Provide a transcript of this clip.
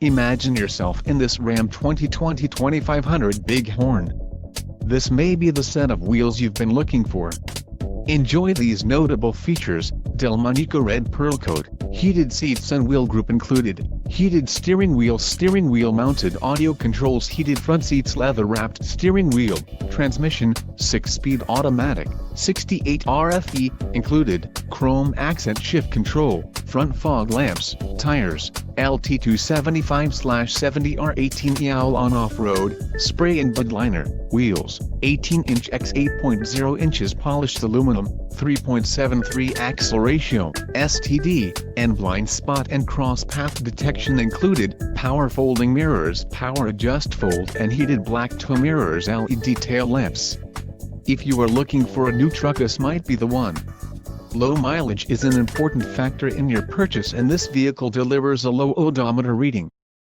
Imagine yourself in this Ram 2020 2500 Bighorn. This may be the set of wheels you've been looking for. Enjoy these notable features: Delmonico red pearl coat, heated seats and wheel group included, heated steering wheel mounted audio controls, heated front seats, leather wrapped steering wheel, transmission, 6-speed automatic, 68 RFE included, chrome accent shift control, front fog lamps, tires, LT 275/70 R18 EAL on off-road, spray and bud liner, wheels, 18-inch x 8.0 inches polished aluminum, 3.73 axle ratio, STD, and blind spot and cross path detection included, power folding mirrors, power adjust fold and heated black tow mirrors, LED tail lamps. If you are looking for a new truck, this might be the one. Low mileage is an important factor in your purchase, and this vehicle delivers a low odometer reading.